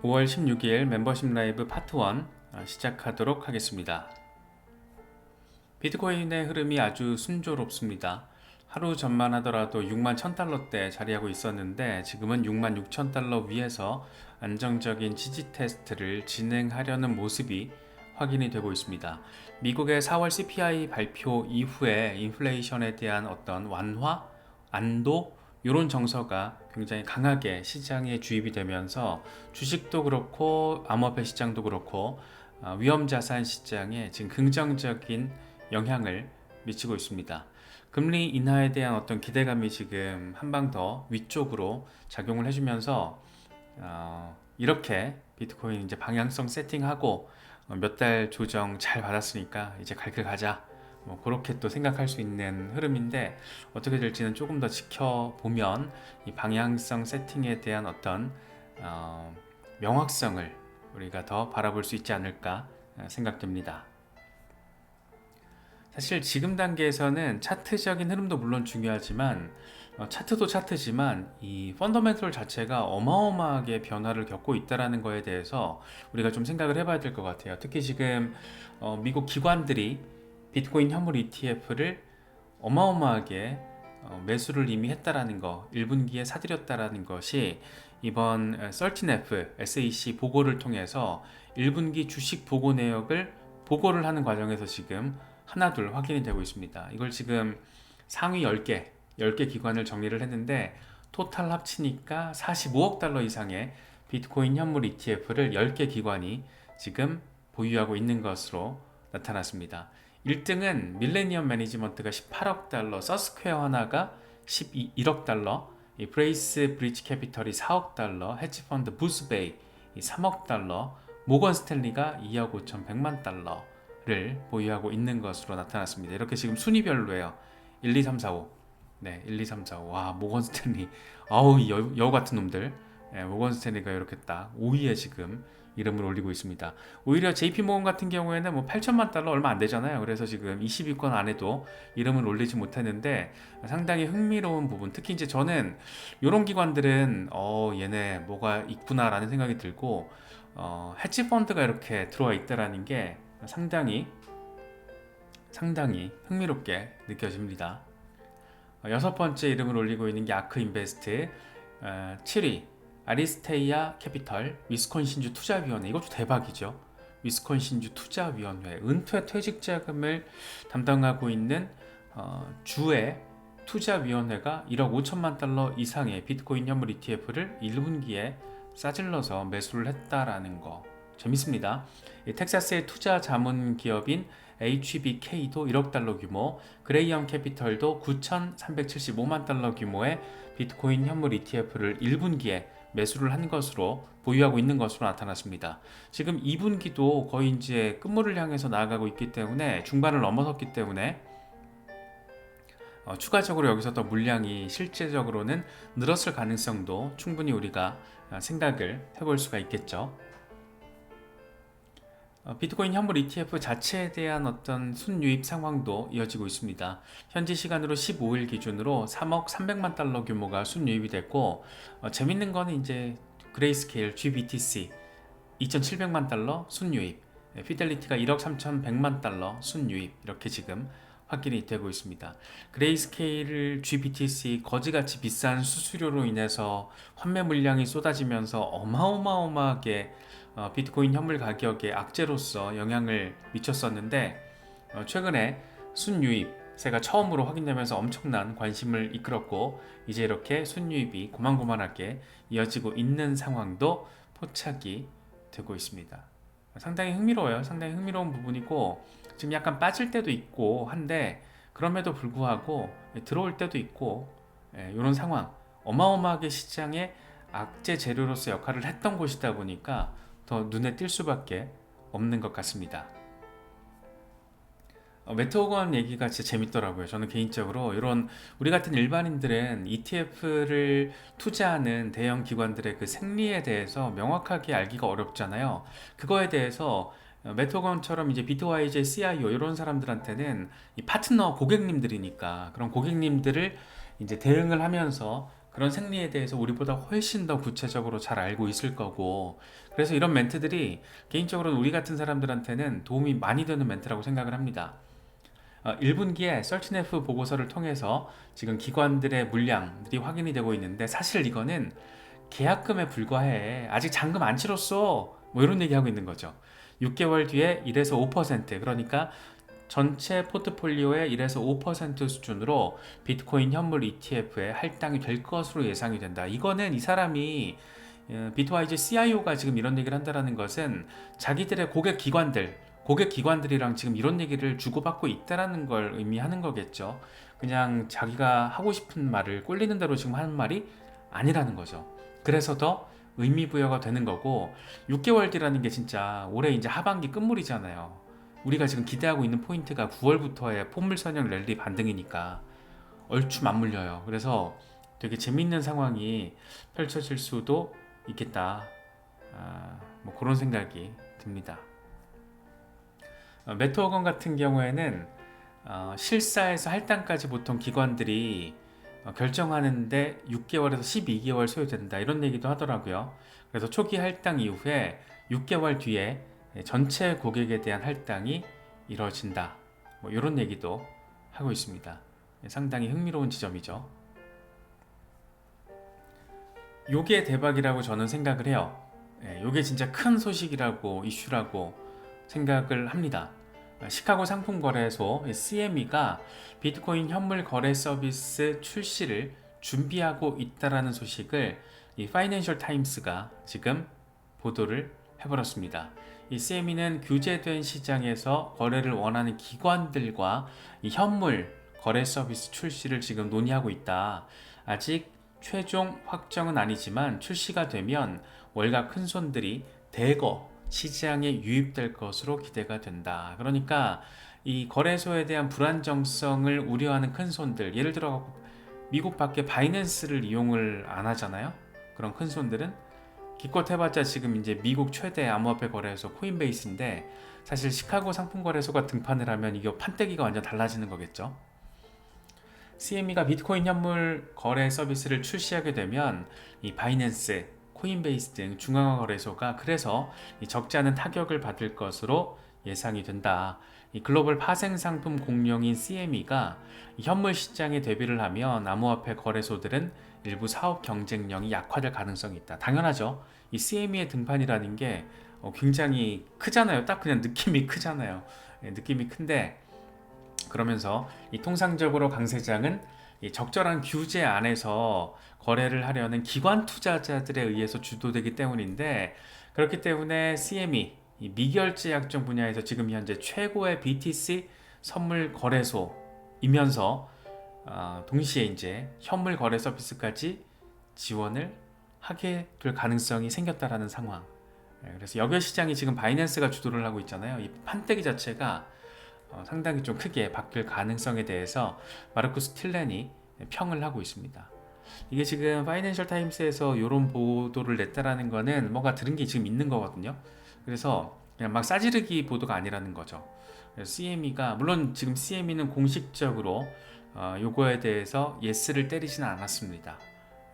5월 16일 멤버십 라이브 파트 1 시작하도록 하겠습니다. 비트코인의 흐름이 아주 순조롭습니다. 하루 전만 하더라도 6만 1000달러대 자리하고 있었는데 지금은 6만 6000달러 위에서 안정적인 지지 테스트를 진행하려는 모습이 확인이 되고 있습니다. 미국의 4월 CPI 발표 이후에 인플레이션에 대한 어떤 완화, 안도 이런 정서가 굉장히 강하게 시장에 주입이 되면서 주식도 그렇고 암호화폐 시장도 그렇고 위험자산 시장에 지금 긍정적인 영향을 미치고 있습니다. 금리 인하에 대한 어떤 기대감이 지금 한 방 더 위쪽으로 작용을 해주면서 이렇게 비트코인 이제 방향성 세팅하고 몇 달 조정 잘 받았으니까 이제 갈 길 가자, 그렇게 또 생각할 수 있는 흐름인데 어떻게 될지는 조금 더 지켜보면 이 방향성 세팅에 대한 어떤 명확성을 우리가 더 바라볼 수 있지 않을까 생각됩니다. 사실 지금 단계에서는 차트적인 흐름도 물론 중요하지만 차트도 차트지만 이 펀더멘털 자체가 어마어마하게 변화를 겪고 있다는 거에 대해서 우리가 좀 생각을 해봐야 될 것 같아요. 특히 지금 미국 기관들이 비트코인 현물 ETF를 어마어마하게 매수를 이미 했다라는 거, 1분기에 사들였다라는 것이 이번 13F SEC 보고를 통해서 1분기 주식 보고 내역을 보고를 하는 과정에서 지금 하나둘 확인이 되고 있습니다. 이걸 지금 상위 10개 기관을 정리를 했는데 토탈 합치니까 45억 달러 이상의 비트코인 현물 ETF를 10개 기관이 지금 보유하고 있는 것으로 나타났습니다. 1등은 밀레니엄 매니지먼트가 18억 달러, 서스퀘어 하나가 11억 달러, 이 브레이스 브리지 캐피털이 4억 달러, 헤지펀드 부스베이 3억 달러, 모건 스탠리가 2억 5,100만 달러를 보유하고 있는 것으로 나타났습니다. 이렇게 지금 순위별로예요. 1, 2, 3, 4, 5. 네, 1, 2, 3, 4, 5. 와, 모건 스탠리. 아우, 여우 같은 놈들. 네, 모건 스탠리가 이렇게 딱 5위에 지금 이름을 올리고 있습니다. 오히려 JP모건 같은 경우에는 뭐 8천만 달러 얼마 안 되잖아요. 그래서 지금 20위권 안에도 이름을 올리지 못했는데 상당히 흥미로운 부분. 특히 이제 저는 이런 기관들은 얘네 뭐가 있구나라는 생각이 들고 헤지 펀드가 이렇게 들어와 있다라는 게 상당히 흥미롭게 느껴집니다. 여섯 번째 이름을 올리고 있는 게 아크 인베스트, 7위 아리스테이아 캐피털, 위스콘신주 투자위원회. 이것도 대박이죠. 위스콘신주 투자위원회, 은퇴 퇴직자금을 담당하고 있는 주의 투자위원회가 1억 5천만 달러 이상의 비트코인 현물 ETF를 1분기에 싸질러서 매수를 했다라는 거 재밌습니다. 텍사스의 투자 자문 기업인 HBK도 1억 달러 규모, 그레이엄 캐피털도 9,375만 달러 규모의 비트코인 현물 ETF를 1분기에 매수를 한 것으로 보유하고 있는 것으로 나타났습니다. 지금 2분기도 거의 이제 끝물을 향해서 나아가고 있기 때문에 중반을 넘어섰기 때문에 추가적으로 여기서 더 물량이 실제적으로는 늘었을 가능성도 충분히 우리가 생각을 해볼 수가 있겠죠. 비트코인 현물 ETF 자체에 대한 어떤 순유입 상황도 이어지고 있습니다. 현지 시간으로 15일 기준으로 3억 300만 달러 규모가 순유입이 됐고, 재밌는 거는 이제 그레이스케일 GBTC 2,700만 달러 순유입, 피델리티가 1억 3,100만 달러 순유입, 이렇게 지금 확인이 되고 있습니다. 그레이스케일 GBTC 거지같이 비싼 수수료로 인해서 환매 물량이 쏟아지면서 어마어마하게 비트코인 현물 가격에 악재로서 영향을 미쳤었는데 최근에 순유입세가 처음으로 확인되면서 엄청난 관심을 이끌었고 이제 이렇게 순유입이 고만고만하게 이어지고 있는 상황도 포착이 되고 있습니다. 상당히 흥미로워요. 상당히 흥미로운 부분이고 지금 약간 빠질 때도 있고 한데 그럼에도 불구하고 들어올 때도 있고 이런 상황, 어마어마하게 시장에 악재 재료로서 역할을 했던 곳이다 보니까 더 눈에 띌 수밖에 없는 것 같습니다. 메테오건 얘기가 진짜 재밌더라고요. 저는 개인적으로 이런 우리 같은 일반인들은 ETF를 투자하는 대형 기관들의 그 생리에 대해서 명확하게 알기가 어렵잖아요. 그거에 대해서 메테오건처럼 이제 비트와이즈 CIO 이런 사람들한테는 이 파트너 고객님들이니까 그런 고객님들을 이제 대응을 하면서 그런 생리에 대해서 우리보다 훨씬 더 구체적으로 잘 알고 있을 거고, 그래서 이런 멘트들이 개인적으로는 우리 같은 사람들한테는 도움이 많이 되는 멘트라고 생각을 합니다. 1분기에 설치네프 보고서를 통해서 지금 기관들의 물량들이 확인이 되고 있는데, 사실 이거는 계약금에 불과해. 아직 잔금 안 치렀어. 뭐 이런 얘기하고 있는 거죠. 6개월 뒤에 1에서 5%, 그러니까 전체 포트폴리오의 1에서 5% 수준으로 비트코인 현물 ETF에 할당이 될 것으로 예상이 된다. 이거는 이 사람이 비트와이즈 CIO가 지금 이런 얘기를 한다는 것은 자기들의 고객 기관들이랑 지금 이런 얘기를 주고받고 있다라는 걸 의미하는 거겠죠. 그냥 자기가 하고 싶은 말을 꼴리는 대로 지금 하는 말이 아니라는 거죠. 그래서 더 의미 부여가 되는 거고, 6개월 뒤라는 게 진짜 올해 이제 하반기 끝물이잖아요. 우리가 지금 기대하고 있는 포인트가 9월부터의 포물선형 랠리 반등이니까 얼추 맞물려요. 그래서 되게 재밌는 상황이 펼쳐질 수도 있겠다. 뭐 그런 생각이 듭니다. 메토어건 같은 경우에는 실사에서 할당까지 보통 기관들이 결정하는데 6개월에서 12개월 소요된다, 이런 얘기도 하더라고요. 그래서 초기 할당 이후에 6개월 뒤에 전체 고객에 대한 할당이 이루어진다, 뭐 이런 얘기도 하고 있습니다. 상당히 흥미로운 지점이죠. 요게 대박이라고 저는 생각을 해요. 요게 진짜 큰 소식이라고, 이슈라고 생각을 합니다. 시카고 상품거래소 CME가 비트코인 현물 거래 서비스 출시를 준비하고 있다라는 소식을 이 파이낸셜 타임스가 지금 보도를 해버렸습니다. 이 CME는 규제된 시장에서 거래를 원하는 기관들과 이 현물 거래 서비스 출시를 지금 논의하고 있다. 아직 최종 확정은 아니지만 출시가 되면 월가 큰손들이 대거 시장에 유입될 것으로 기대가 된다. 그러니까 이 거래소에 대한 불안정성을 우려하는 큰손들, 예를 들어 미국 밖에 바이낸스를 이용을 안 하잖아요. 그런 큰손들은 기껏 해봤자 지금 이제 미국 최대 암호화폐 거래소 코인베이스인데, 사실 시카고 상품거래소가 등판을 하면 이게 판때기가 완전 달라지는 거겠죠. CME가 비트코인 현물 거래 서비스를 출시하게 되면 이 바이낸스, 코인베이스 등 중앙화 거래소가 그래서 적지 않은 타격을 받을 것으로 예상이 된다. 이 글로벌 파생 상품 공룡인 CME가 현물 시장에 대비를 하면 암호화폐 거래소들은 일부 사업 경쟁력이 약화될 가능성이 있다. 당연하죠. 이 CME의 등판이라는 게 굉장히 크잖아요. 딱 그냥 느낌이 크잖아요. 느낌이 큰데, 그러면서 이 통상적으로 강세장은 이 적절한 규제 안에서 거래를 하려는 기관 투자자들에 의해서 주도되기 때문인데, 그렇기 때문에 CME 이 미결제 약정 분야에서 지금 현재 최고의 BTC 선물 거래소이면서 동시에 이제 현물 거래 서비스까지 지원을 하게 될 가능성이 생겼다라는 상황. 그래서 여결 시장이 지금 바이낸스가 주도를 하고 있잖아요. 이 판때기 자체가 상당히 좀 크게 바뀔 가능성에 대해서 마르쿠스 틸렌이 평을 하고 있습니다. 이게 지금 파이낸셜 타임스에서 이런 보도를 냈다라는 거는 뭔가 들은 게 지금 있는 거거든요. 그래서 그냥 막 싸지르기 보도가 아니라는 거죠. CME가 물론 지금 CME는 공식적으로 요거에 대해서 예스를 때리지는 않았습니다.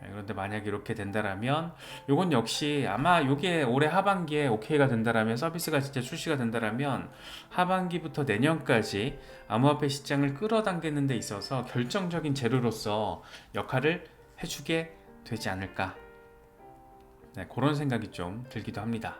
그런데 만약에 이렇게 된다라면 요건 역시 아마 요게 올해 하반기에 오케이가 된다라면, 서비스가 진짜 출시가 된다라면 하반기부터 내년까지 암호화폐 시장을 끌어당기는 데 있어서 결정적인 재료로서 역할을 해주게 되지 않을까, 그런 생각이 좀 들기도 합니다.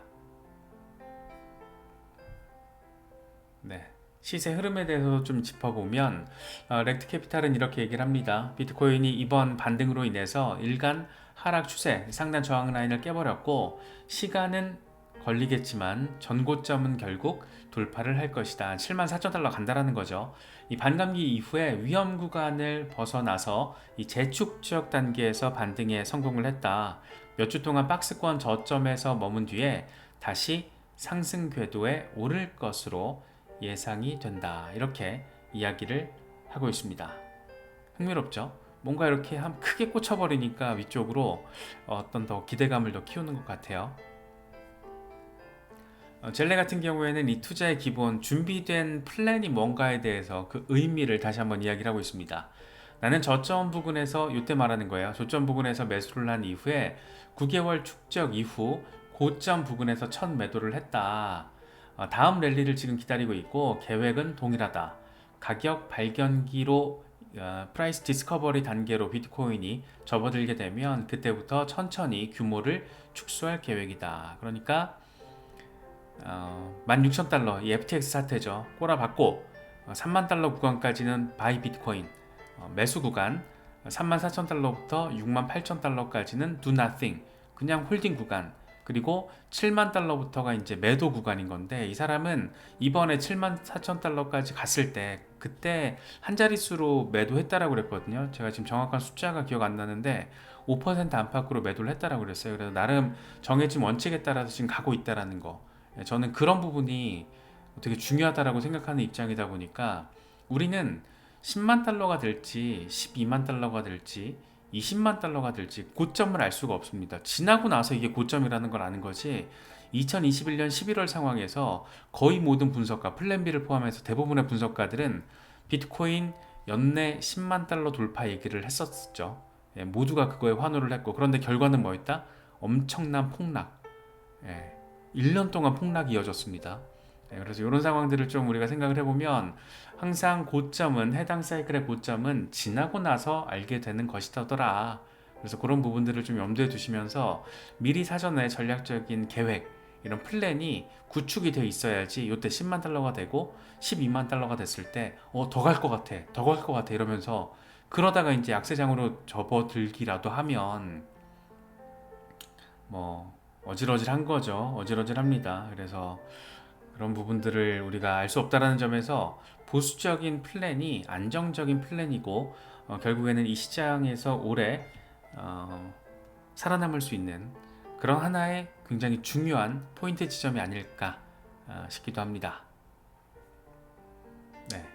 시세 흐름에 대해서 좀 짚어보면 렉트캐피탈은 이렇게 얘기를 합니다. 비트코인이 이번 반등으로 인해서 일간 하락 추세, 상단 저항 라인을 깨버렸고 시간은 걸리겠지만 전고점은 결국 돌파를 할 것이다. 74,000달러 간다라는 거죠. 이 반감기 이후에 위험 구간을 벗어나서 이 재축적 단계에서 반등에 성공을 했다. 몇 주 동안 박스권 저점에서 머문 뒤에 다시 상승 궤도에 오를 것으로 예상이 된다. 이렇게 이야기를 하고 있습니다. 흥미롭죠? 뭔가 이렇게 크게 꽂혀버리니까 위쪽으로 어떤 더 기대감을 더 키우는 것 같아요. 젤레 같은 경우에는 이 투자의 기본 준비된 플랜이 뭔가에 대해서 그 의미를 다시 한번 이야기를 하고 있습니다. 나는 저점 부근에서 이때 말하는 거예요. 저점 부근에서 매수를 한 이후에 9개월 축적 이후 고점 부근에서 첫 매도를 했다. 다음 랠리를 지금 기다리고 있고 계획은 동일하다. 가격 발견기로 프라이스 디스커버리 단계로 비트코인이 접어들게 되면 그때부터 천천히 규모를 축소할 계획이다. 그러니까 16,000달러 이 FTX 사태죠. 꼬라박고 3만 달러 구간까지는 바이 비트코인, 매수 구간 34,000달러부터 68,000달러까지는 do nothing, 그냥 홀딩 구간, 그리고 7만 달러부터가 이제 매도 구간인 건데, 이 사람은 이번에 7만 4천 달러까지 갔을 때 그때 한 자릿수로 매도했다라고 그랬거든요. 제가 지금 정확한 숫자가 기억 안 나는데 5% 안팎으로 매도를 했다라고 그랬어요. 그래서 나름 정해진 원칙에 따라서 지금 가고 있다라는 거, 저는 그런 부분이 되게 중요하다라고 생각하는 입장이다 보니까 우리는 10만 달러가 될지 12만 달러가 될지 20만 달러가 될지 고점을 알 수가 없습니다. 지나고 나서 이게 고점이라는 걸 아는 거지, 2021년 11월 상황에서 거의 모든 분석가, 플랜비를 포함해서 대부분의 분석가들은 비트코인 연내 10만 달러 돌파 얘기를 했었죠. 모두가 그거에 환호를 했고, 그런데 결과는 뭐였다? 엄청난 폭락. 1년 동안 폭락이 이어졌습니다. 그래서 이런 상황들을 좀 우리가 생각을 해보면 항상 고점은, 해당 사이클의 고점은 지나고 나서 알게 되는 것이더라. 그래서 그런 부분들을 좀 염두에 두시면서 미리 사전에 전략적인 계획, 이런 플랜이 구축이 되어 있어야지 이때 10만 달러가 되고 12만 달러가 됐을 때 더 갈 것 같아, 더 갈 것 같아 이러면서, 그러다가 이제 약세장으로 접어들기라도 하면 뭐 어질어질한 거죠. 어질어질합니다. 그래서 그런 부분들을 우리가 알 수 없다라는 점에서 보수적인 플랜이 안정적인 플랜이고, 결국에는 이 시장에서 오래 살아남을 수 있는 그런 하나의 굉장히 중요한 포인트 지점이 아닐까 싶기도 합니다.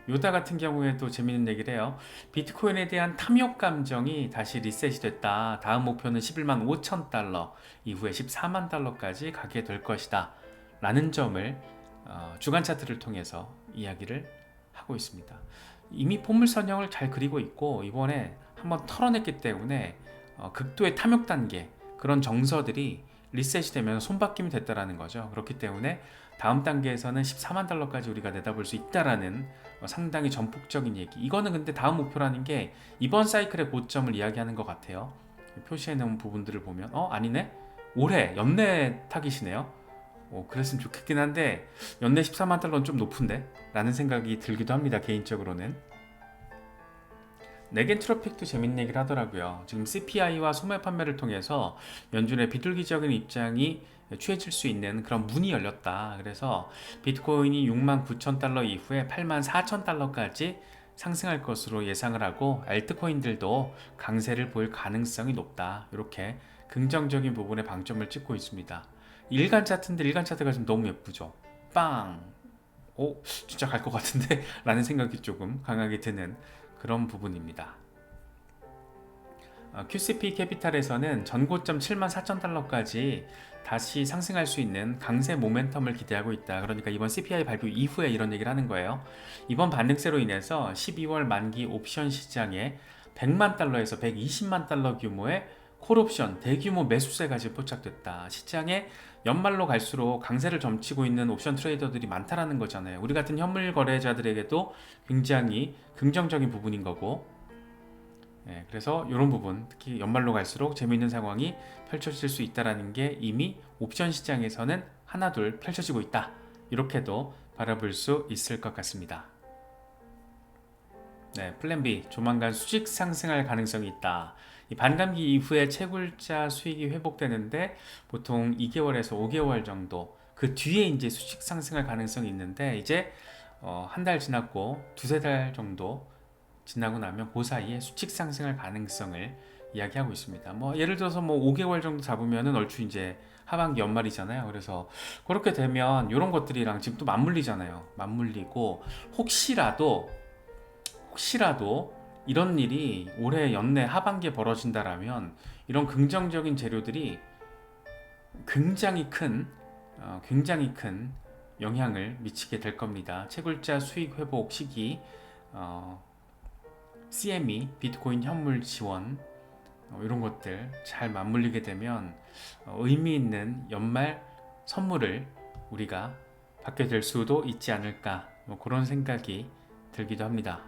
요다 같은 경우에도 재밌는 얘기를 해요. 비트코인에 대한 탐욕 감정이 다시 리셋이 됐다. 다음 목표는 11만 5천 달러, 이후에 14만 달러까지 가게 될 것이다 라는 점을 주간 차트를 통해서 이야기를 하고 있습니다. 이미 포물 선형을 잘 그리고 있고, 이번에 한번 털어냈기 때문에 극도의 탐욕 단계, 그런 정서들이 리셋이 되면 손바뀜이 됐다라는 거죠. 그렇기 때문에 다음 단계에서는 14만 달러까지 우리가 내다볼 수 있다라는 상당히 전폭적인 얘기. 이거는 근데 다음 목표라는 게 이번 사이클의 고점을 이야기하는 것 같아요. 표시해 놓은 부분들을 보면 아니네? 올해 연내 타깃이네요. 그랬으면 좋겠긴 한데 연내 14만 달러는 좀 높은데? 라는 생각이 들기도 합니다. 개인적으로는. 네겐트로픽도 재밌는 얘기를 하더라고요. 지금 CPI와 소매 판매를 통해서 연준의 비둘기적인 입장이 취해질 수 있는 그런 문이 열렸다. 그래서 비트코인이 6만 9천 달러 이후에 8만 4천 달러까지 상승할 것으로 예상을 하고, 알트코인들도 강세를 보일 가능성이 높다. 이렇게 긍정적인 부분에 방점을 찍고 있습니다. 일간 차트인데 일간 차트가 좀 너무 예쁘죠. 빵! 진짜 갈 것 같은데? 라는 생각이 조금 강하게 드는 그런 부분입니다. QCP 캐피탈에서는 전고점 7만 4천 달러까지 다시 상승할 수 있는 강세 모멘텀을 기대하고 있다. 그러니까 이번 CPI 발표 이후에 이런 얘기를 하는 거예요. 이번 반등세로 인해서 12월 만기 옵션 시장에 100만 달러에서 120만 달러 규모의 콜옵션 대규모 매수세가 지금 포착됐다. 시장에 연말로 갈수록 강세를 점치고 있는 옵션 트레이더들이 많다라는 거잖아요. 우리 같은 현물 거래자들에게도 굉장히 긍정적인 부분인 거고, 그래서 이런 부분, 특히 연말로 갈수록 재미있는 상황이 펼쳐질 수 있다는 게 이미 옵션 시장에서는 하나둘 펼쳐지고 있다. 이렇게도 바라볼 수 있을 것 같습니다. 플랜 B, 조만간 수직 상승할 가능성이 있다. 이 반감기 이후에 채굴자 수익이 회복되는데 보통 2개월에서 5개월 정도, 그 뒤에 이제 수직 상승할 가능성이 있는데, 이제 한 달 지났고 두세 달 정도 지나고 나면 그 사이에 수직 상승할 가능성을 이야기하고 있습니다. 예를 들어서 5개월 정도 잡으면은 얼추 이제 하반기 연말이잖아요. 그래서 그렇게 되면 이런 것들이랑 지금 또 맞물리잖아요. 맞물리고 혹시라도 이런 일이 올해 연내 하반기에 벌어진다라면 이런 긍정적인 재료들이 굉장히 큰 영향을 미치게 될 겁니다. 채굴자 수익 회복 시기 CME, 비트코인 현물 지원 이런 것들 잘 맞물리게 되면 의미 있는 연말 선물을 우리가 받게 될 수도 있지 않을까, 뭐 그런 생각이 들기도 합니다.